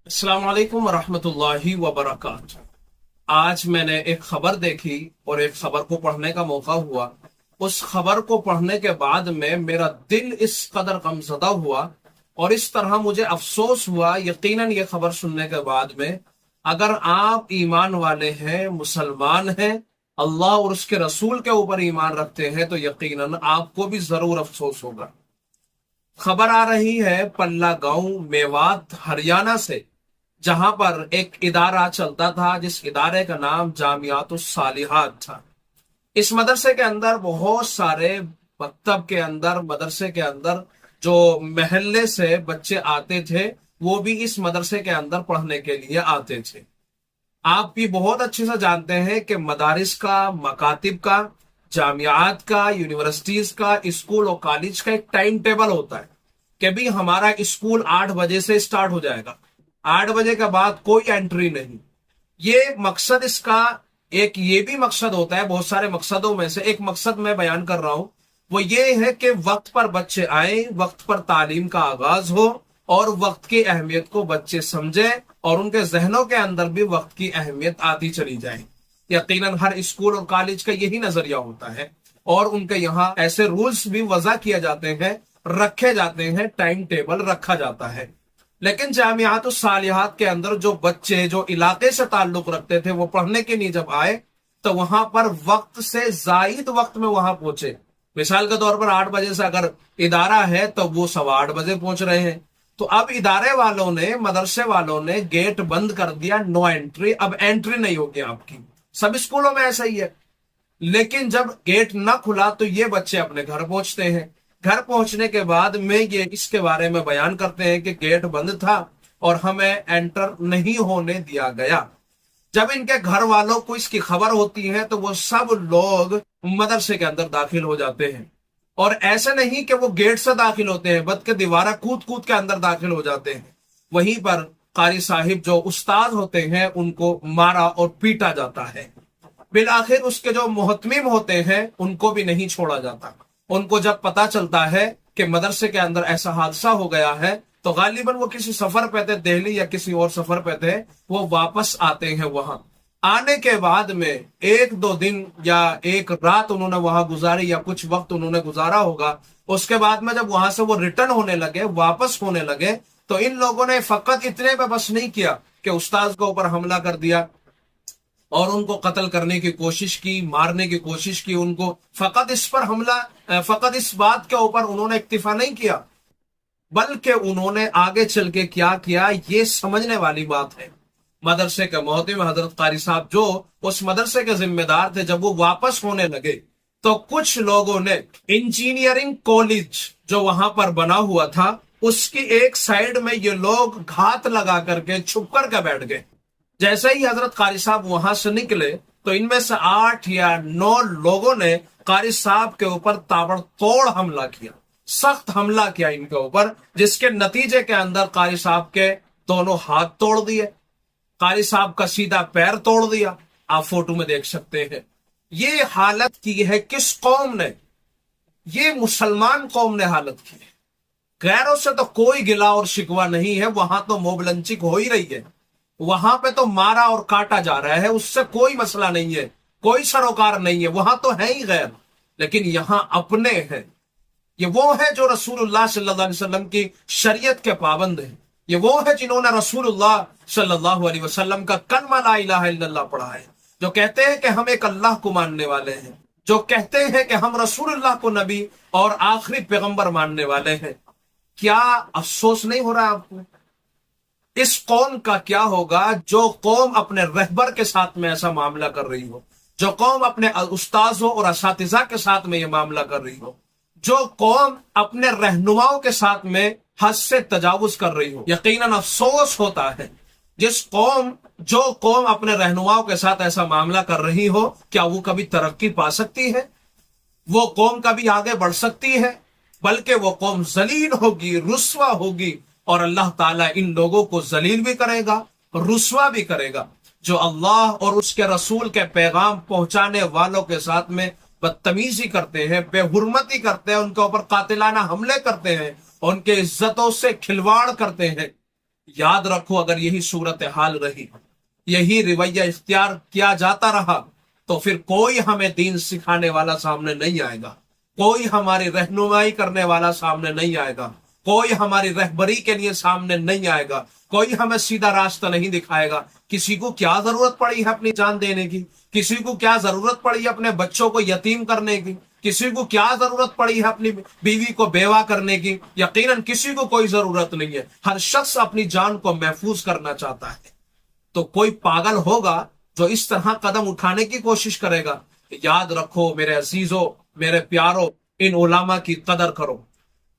अस्सलाम वालेकुम वरहमतुल्लाहि वबरकातुहू। आज मैंने एक खबर देखी और एक खबर को पढ़ने का मौका हुआ। उस खबर को पढ़ने के बाद में मेरा दिल इस कदर गमज़दा हुआ और इस तरह मुझे अफसोस हुआ यकीनन ये खबर सुनने के बाद में, अगर आप ईमान वाले हैं, मुसलमान हैं, अल्लाह और उसके रसूल के ऊपर ईमान रखते हैं, तो यकीनन आपको भी जरूर अफसोस होगा। खबर आ रही है पल्ला गांव मेवात हरियाणा से, जहां पर एक इदारा चलता था जिस इदारे का नाम जामियातुस सालिहात था। इस मदरसे के अंदर बहुत सारे मकतब के अंदर, मदरसे के अंदर जो महल्ले से बच्चे आते थे वो भी इस मदरसे के अंदर पढ़ने के लिए आते थे। आप भी बहुत अच्छे से जानते हैं कि मदारिस का, मकातिब का, जामियात का, यूनिवर्सिटीज का, स्कूल और कॉलेज का एक टाइम टेबल होता है कि भी हमारा स्कूल 8 बजे से स्टार्ट हो जाएगा, 8 बजे के बाद कोई एंट्री नहीं। ये मकसद इसका एक ये भी मकसद होता है, बहुत सारे मकसदों में से एक मकसद मैं बयान कर रहा हूं, वो ये है कि वक्त पर बच्चे आए, वक्त पर तालीम का आगाज हो और वक्त की अहमियत को बच्चे समझे और उनके जहनों के अंदर भी वक्त की अहमियत आती चली जाए। यकीनन हर स्कूल और कॉलेज का यही नजरिया होता है और उनके यहाँ ऐसे रूल्स भी वजह किए जाते हैं, रखे जाते हैं, टाइम टेबल रखा जाता है। लेकिन जामियातुस सालिहात के अंदर जो बच्चे जो इलाके से ताल्लुक रखते थे वो पढ़ने के लिए जब आए तो वहां पर वक्त से जायद वक्त में वहां पहुंचे। मिसाल के तौर पर 8 बजे से अगर इदारा है तो वो 8:15 पहुंच रहे हैं। तो अब इदारे वालों ने, मदरसे वालों ने गेट बंद कर दिया, नो एंट्री, अब एंट्री नहीं होगी आपकी। सब स्कूलों में ऐसा ही है। लेकिन जब गेट ना खुला तो ये बच्चे अपने घर पहुंचते हैं। घर पहुंचने के बाद में ये इसके बारे में बयान करते हैं कि गेट बंद था और हमें एंटर नहीं होने दिया गया। जब इनके घर वालों को इसकी खबर होती है तो वो सब लोग मदरसे के अंदर दाखिल हो जाते हैं। और ऐसे नहीं कि वो गेट से दाखिल होते हैं, बल्कि दीवारा कूद कूद के अंदर दाखिल हो जाते हैं। वहीं पर कारी साहिब जो उस्ताद होते हैं उनको मारा और पीटा जाता है। बिल आखिर उसके जो मुहतमिम होते हैं उनको भी नहीं छोड़ा जाता। उनको जब पता चलता है कि मदरसे के अंदर ऐसा हादसा हो गया है तो गालिबन वो किसी सफर पे थे, दिल्ली या किसी और सफर पे थे, वो वापस आते हैं। वहां आने के बाद में 1-2 दिन या एक रात उन्होंने वहां गुजारी या कुछ वक्त उन्होंने गुजारा होगा। उसके बाद में जब वहां से वो रिटर्न होने लगे, वापस होने लगे, तो इन लोगों ने फकत इतने पे बस नहीं किया कि उस्ताद के ऊपर हमला कर दिया और उनको कत्ल करने की कोशिश की, मारने की कोशिश की। उनको फकत इस पर हमला, फकत इस बात के ऊपर उन्होंने इक्तिफा नहीं किया, बल्कि उन्होंने आगे चल के क्या किया ये समझने वाली बात है। मदरसे के मोहतमिम हजरत कारी साहब जो उस मदरसे के जिम्मेदार थे, जब वो वापस होने लगे तो कुछ लोगों ने इंजीनियरिंग कॉलेज जो वहां पर बना हुआ था उसकी एक साइड में ये लोग घात लगा करके छुप कर के बैठ गए। जैसे ही हजरत कारी साहब वहां से निकले तो इनमें से 8 या 9 लोगों ने कारी साहब के ऊपर ताबड़तोड़ हमला किया, सख्त हमला किया इनके ऊपर, जिसके नतीजे के अंदर कारी साहब के दोनों हाथ तोड़ दिए, कारी साहब का सीधा पैर तोड़ दिया। आप फोटो में देख सकते हैं। ये हालत की है किस कौम ने? ये मुसलमान कौम ने हालत की है। गैरों से तो कोई गिला और शिकवा नहीं है, वहां तो मोबलंचिक हो ही रही है, वहां पे तो मारा और काटा जा रहा है, उससे कोई मसला नहीं है, कोई सरोकार नहीं है, वहां तो है ही गैर। लेकिन यहां अपने हैं। ये वो है जो रसूलुल्लाह सल्लल्लाहु अलैहि वसल्लम की शरीयत के पाबंद हैं। ये वो है जिन्होंने रसूलुल्लाह सल्लल्लाहु अलैहि वसल्लम का कलमा ला इलाहा इल्लल्लाह पढ़ा है, जो कहते हैं कि हम एक अल्लाह को मानने वाले हैं, जो कहते हैं कि हम रसूलुल्लाह को नबी और आखिरी पैगंबर मानने वाले हैं। क्या अफसोस नहीं हो रहा आपको? इस कौम का क्या होगा जो कौम अपने रहबर के साथ में ऐसा मामला कर रही हो, जो कौम अपने उस्ताजों और असातिज़ा के साथ में यह मामला कर रही हो, जो कौम अपने रहनुमाओं के साथ में हद से तजावुज कर रही हो। यकीनन अफसोस होता है जो कौम अपने रहनुमाओं के साथ ऐसा मामला कर रही हो, क्या वो कभी तरक्की पा सकती है? वो कौम कभी आगे बढ़ सकती है? बल्कि वो कौम जलील होगी, रुस्वा होगी और अल्लाह ताला इन लोगों को जलील भी करेगा, रुस्वा भी करेगा, जो अल्लाह और उसके रसूल के पैगाम पहुंचाने वालों के साथ में बदतमीजी करते हैं, बेहुरमती करते हैं, उनके ऊपर कातिलाना हमले करते हैं, उनके इज्जतों से खिलवाड़ करते हैं। याद रखो, अगर यही सूरत हाल रही, यही रवैया इख्तियार किया जाता रहा, तो फिर कोई हमें दीन सिखाने वाला सामने नहीं आएगा, कोई हमारी रहनुमाई करने वाला सामने नहीं आएगा, कोई हमारी रहबरी के लिए सामने नहीं आएगा, कोई हमें सीधा रास्ता नहीं दिखाएगा। किसी को क्या जरूरत पड़ी है अपनी जान देने की, किसी को क्या जरूरत पड़ी है अपने बच्चों को यतीम करने की, किसी को क्या जरूरत पड़ी है अपनी बीवी को बेवा करने की। यकीनन किसी को कोई जरूरत नहीं है, हर शख्स अपनी जान को महफूज करना चाहता है। तो कोई पागल होगा जो इस तरह कदम उठाने की कोशिश करेगा। याद रखो मेरे अजीजों, मेरे प्यारों, इन उलामा की कदर करो,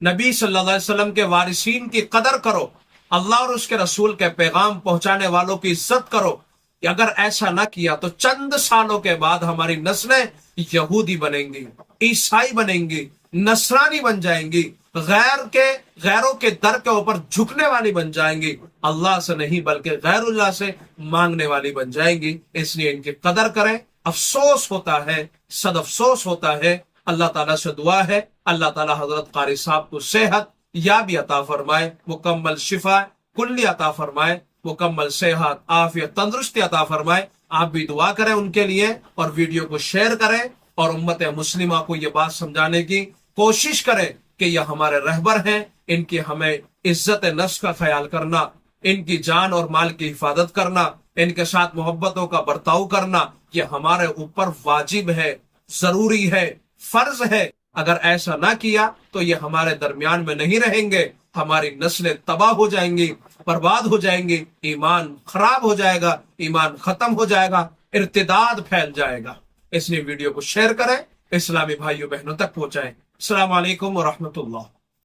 नबी सल्लल्लाहु अलैहि वसल्लम के वारिसीन की कदर करो, अल्लाह और उसके रसूल के पैगाम पहुंचाने वालों की इज्जत करो। अगर ऐसा ना किया तो चंद सालों के बाद हमारी नस्लें यहूदी बनेंगी, ईसाई बनेंगी, नसरानी बन जाएंगी, गैरों के दर के ऊपर झुकने वाली बन जाएंगी, अल्लाह से नहीं बल्कि गैरुल्लाह से मांगने वाली बन जाएंगी। इसलिए इनकी कदर करें। अफसोस होता है, सद अफसोस होता है। अल्लाह ताला से दुआ है, अल्लाह ताला हजरत कारी साहब को सेहत या भी अता फरमाए, मुकम्मल शिफा कुल्ली अता फरमाए, मुकम्मल सेहत आफियत तंदुरुस्ती अता फरमाए। आप भी दुआ करें उनके लिए और वीडियो को शेयर करें और उम्मत मुस्लिमा को ये बात समझाने की कोशिश करें कि यह हमारे रहबर हैं, इनकी हमें इज्जत नफ्स का ख्याल करना, इनकी जान और माल की हिफाजत करना, इनके साथ मोहब्बतों का बर्ताव करना, यह हमारे ऊपर वाजिब है, जरूरी है, फर्ज है। अगर ऐसा ना किया तो ये हमारे दरमियान में नहीं रहेंगे, हमारी नस्लें तबाह हो जाएंगी, बर्बाद हो जाएंगी, ईमान खराब हो जाएगा, ईमान खत्म हो जाएगा, इर्तिदाद फैल जाएगा। इसलिए वीडियो को शेयर करें, इस्लामी भाइयों बहनों तक पहुंचाएं। अस्सलाम वालेकुम व रहमतुल्लाह।